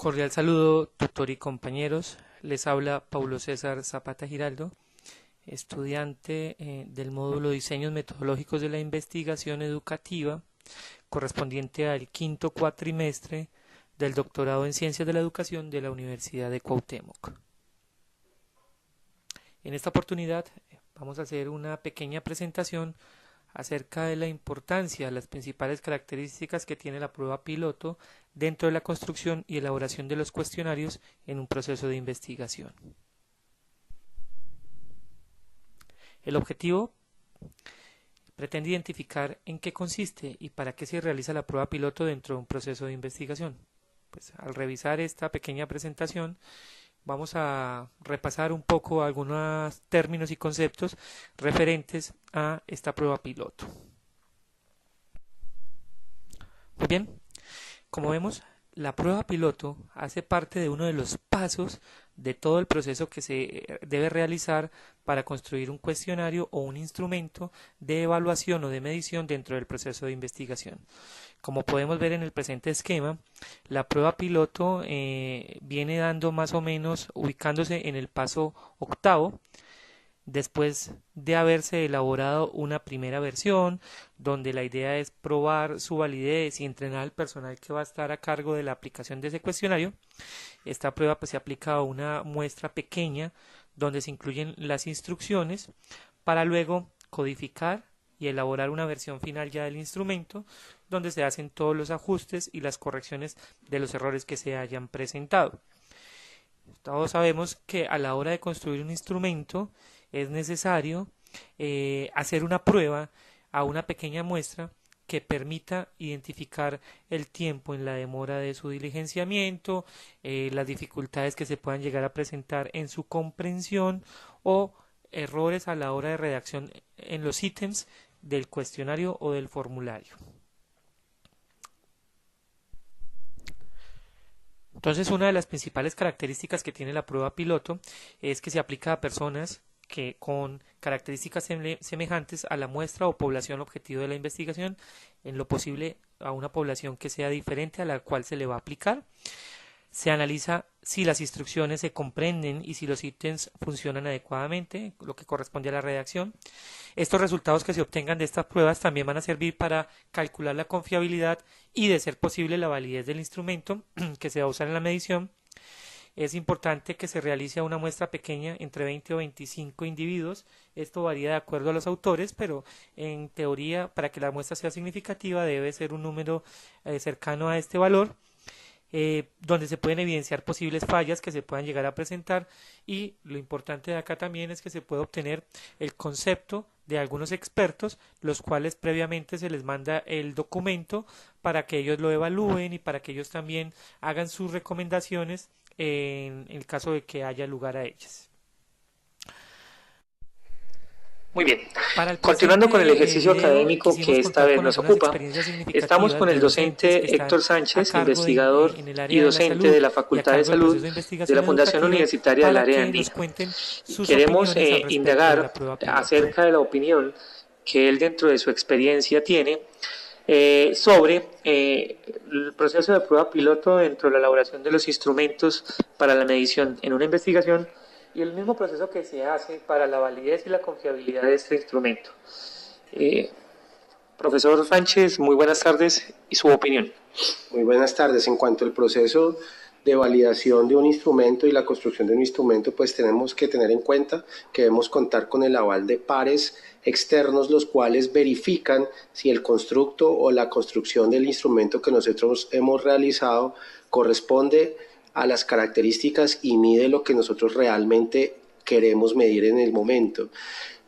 Cordial saludo, tutor y compañeros. Les habla Paulo César Zapata Giraldo, estudiante del módulo Diseños Metodológicos de la Investigación Educativa, correspondiente al quinto cuatrimestre del doctorado en Ciencias de la Educación de la Universidad de Cuauhtémoc. En esta oportunidad vamos a hacer una pequeña presentación acerca de la importancia, las principales características que tiene la prueba piloto dentro de la construcción y elaboración de los cuestionarios en un proceso de investigación. El objetivo pretende identificar en qué consiste y para qué se realiza la prueba piloto dentro de un proceso de investigación. Pues, al revisar esta pequeña presentación, vamos a repasar un poco algunos términos y conceptos referentes a esta prueba piloto. Muy bien, como vemos, la prueba piloto hace parte de uno de los pasos de todo el proceso que se debe realizar para construir un cuestionario o un instrumento de evaluación o de medición dentro del proceso de investigación. Como podemos ver en el presente esquema, la prueba piloto viene dando más o menos, ubicándose en el paso octavo, después de haberse elaborado una primera versión, donde la idea es probar su validez y entrenar al personal que va a estar a cargo de la aplicación de ese cuestionario. Esta prueba se aplica a una muestra pequeña, donde se incluyen las instrucciones, para luego codificar y elaborar una versión final ya del instrumento, donde se hacen todos los ajustes y las correcciones de los errores que se hayan presentado. Todos sabemos que a la hora de construir un instrumento es necesario hacer una prueba a una pequeña muestra que permita identificar el tiempo en la demora de su diligenciamiento, las dificultades que se puedan llegar a presentar en su comprensión o errores a la hora de redacción en los ítems del cuestionario o del formulario. Entonces, una de las principales características que tiene la prueba piloto es que se aplica a personas que con características semejantes a la muestra o población objetivo de la investigación, en lo posible a una población que sea diferente a la cual se le va a aplicar. Se analiza si las instrucciones se comprenden y si los ítems funcionan adecuadamente, lo que corresponde a la redacción. Estos resultados que se obtengan de estas pruebas también van a servir para calcular la confiabilidad y, de ser posible, la validez del instrumento que se va a usar en la medición. Es importante que se realice a una muestra pequeña, entre 20 o 25 individuos. Esto varía de acuerdo a los autores, pero en teoría, para que la muestra sea significativa, debe ser un número cercano a este valor, donde se pueden evidenciar posibles fallas que se puedan llegar a presentar, y lo importante de acá también es que se puede obtener el concepto de algunos expertos, los cuales previamente se les manda el documento para que ellos lo evalúen y para que ellos también hagan sus recomendaciones en el caso de que haya lugar a ellas. Muy bien, continuando con el ejercicio académico que esta vez nos ocupa, estamos con el docente Héctor Sánchez, investigador y docente de la Facultad de Salud de la Fundación Universitaria del Área Andina. Queremos indagar acerca de la opinión que él, dentro de su experiencia, tiene sobre el proceso de prueba piloto dentro de la elaboración de los instrumentos para la medición en una investigación y el mismo proceso que se hace para la validez y la confiabilidad de este instrumento. Profesor Sánchez, muy buenas tardes y su opinión. Muy buenas tardes. En cuanto al proceso de validación de un instrumento y la construcción de un instrumento, pues tenemos que tener en cuenta que debemos contar con el aval de pares externos, los cuales verifican si el constructo o la construcción del instrumento que nosotros hemos realizado corresponde a las características y mide lo que nosotros realmente queremos medir en el momento.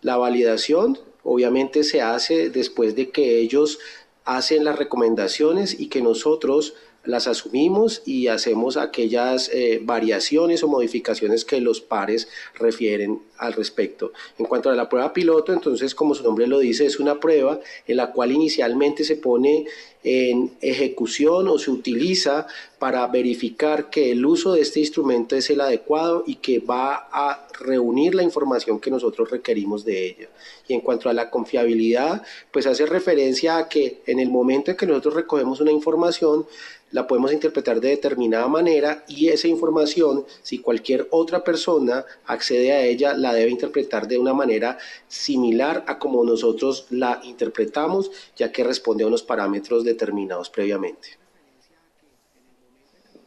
La validación obviamente se hace después de que ellos hacen las recomendaciones y que nosotros las asumimos y hacemos aquellas variaciones o modificaciones que los pares refieren al respecto. En cuanto a la prueba piloto, entonces, como su nombre lo dice, es una prueba en la cual inicialmente se pone en ejecución o se utiliza para verificar que el uso de este instrumento es el adecuado y que va a reunir la información que nosotros requerimos de ella. Y en cuanto a la confiabilidad, pues hace referencia a que en el momento en que nosotros recogemos una información, la podemos interpretar de determinada manera y esa información, si cualquier otra persona accede a ella, la debe interpretar de una manera similar a como nosotros la interpretamos, ya que responde a unos parámetros determinados previamente.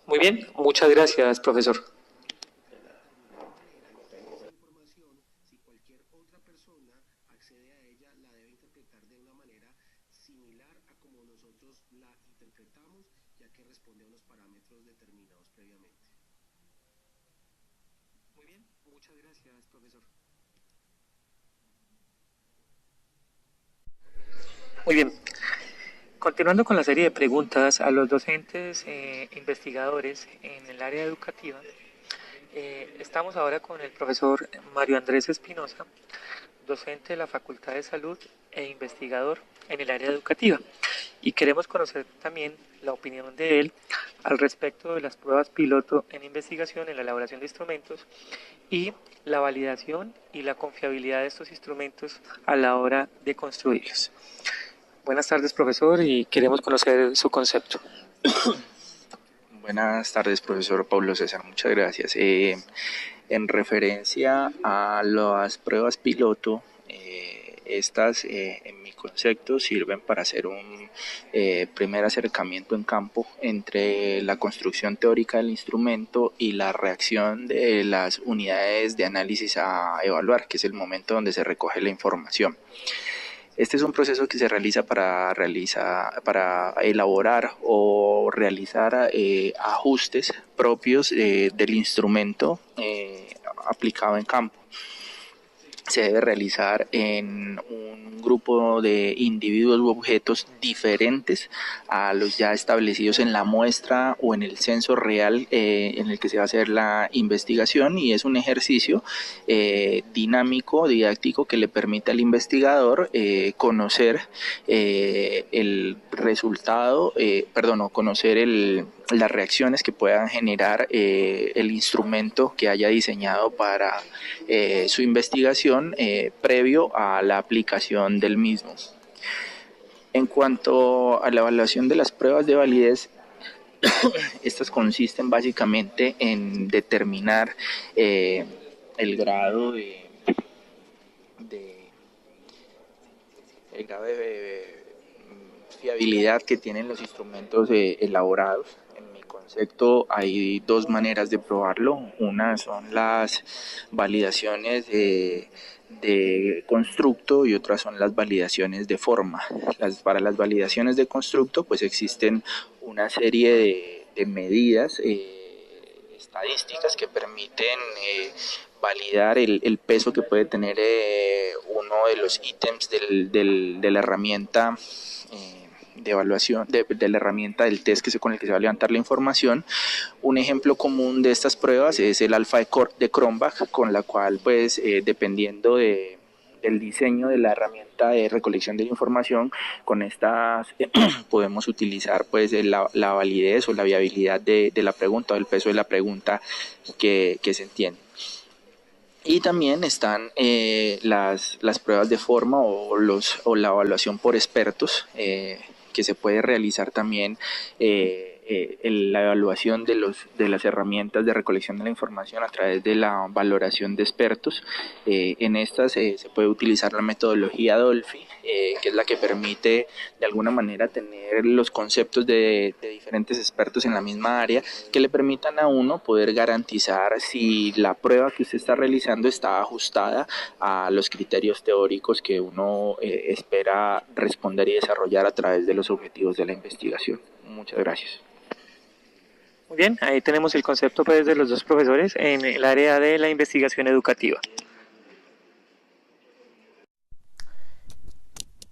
Muy bien, muchas gracias, profesor. Muy bien, muchas gracias, profesor. Muy bien, continuando con la serie de preguntas a los docentes investigadores en el área educativa, estamos ahora con el profesor Mario Andrés Espinosa, docente de la Facultad de Salud e investigador en el área educativa. Y queremos conocer también la opinión de él al respecto de las pruebas piloto en investigación en la elaboración de instrumentos y la validación y la confiabilidad de estos instrumentos a la hora de construirlos. Buenas tardes, profesor, y queremos conocer su concepto. Buenas tardes, profesor Pablo César, muchas gracias. En referencia a las pruebas piloto, estas en mi concepto sirven para hacer un primer acercamiento en campo entre la construcción teórica del instrumento y la reacción de las unidades de análisis a evaluar, que es el momento donde se recoge la información. Este es un proceso que se realiza para elaborar o realizar ajustes propios del instrumento aplicado en campo. Se debe realizar en un grupo de individuos u objetos diferentes a los ya establecidos en la muestra o en el censo real en el que se va a hacer la investigación, y es un ejercicio dinámico, didáctico, que le permite al investigador conocer el resultado, o conocer las reacciones que puedan generar el instrumento que haya diseñado para su investigación previo a la aplicación del mismo. En cuanto a la evaluación de las pruebas de validez, estas consisten básicamente en determinar el grado de fiabilidad que tienen los instrumentos elaborados. En mi concepto hay dos maneras de probarlo. Una son las validaciones de constructo y otras son las validaciones de forma. Para las validaciones de constructo pues existen una serie de medidas estadísticas que permiten validar el peso que puede tener uno de los ítems de la herramienta de evaluación, de la herramienta del test con el que se va a levantar la información. Un ejemplo común de estas pruebas es el alfa de Cronbach, con la cual pues dependiendo del diseño de la herramienta de recolección de la información, con estas podemos utilizar pues la validez o la viabilidad de la pregunta o el peso de la pregunta que se entiende. Y también están las pruebas de forma o la evaluación por expertos, que se puede realizar también la evaluación de las herramientas de recolección de la información a través de la valoración de expertos. En estas se puede utilizar la metodología Dolphy, que es la que permite de alguna manera tener los conceptos de diferentes expertos en la misma área, que le permitan a uno poder garantizar si la prueba que usted está realizando está ajustada a los criterios teóricos que uno espera responder y desarrollar a través de los objetivos de la investigación. Muchas gracias. Muy bien, ahí tenemos el concepto pues, de los dos profesores en el área de la investigación educativa.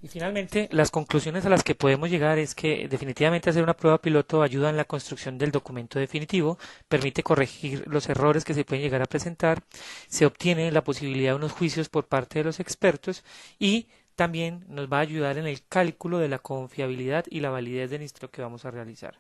Y finalmente, las conclusiones a las que podemos llegar es que definitivamente hacer una prueba piloto ayuda en la construcción del documento definitivo, permite corregir los errores que se pueden llegar a presentar, se obtiene la posibilidad de unos juicios por parte de los expertos y también nos va a ayudar en el cálculo de la confiabilidad y la validez del estudio que vamos a realizar.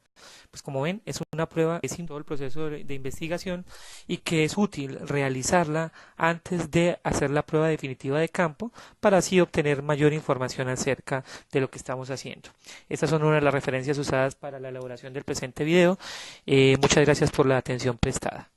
Pues como ven, es una prueba que es en todo el proceso de investigación y que es útil realizarla antes de hacer la prueba definitiva de campo para así obtener mayor información acerca de lo que estamos haciendo. Estas son una de las referencias usadas para la elaboración del presente video. Muchas gracias por la atención prestada.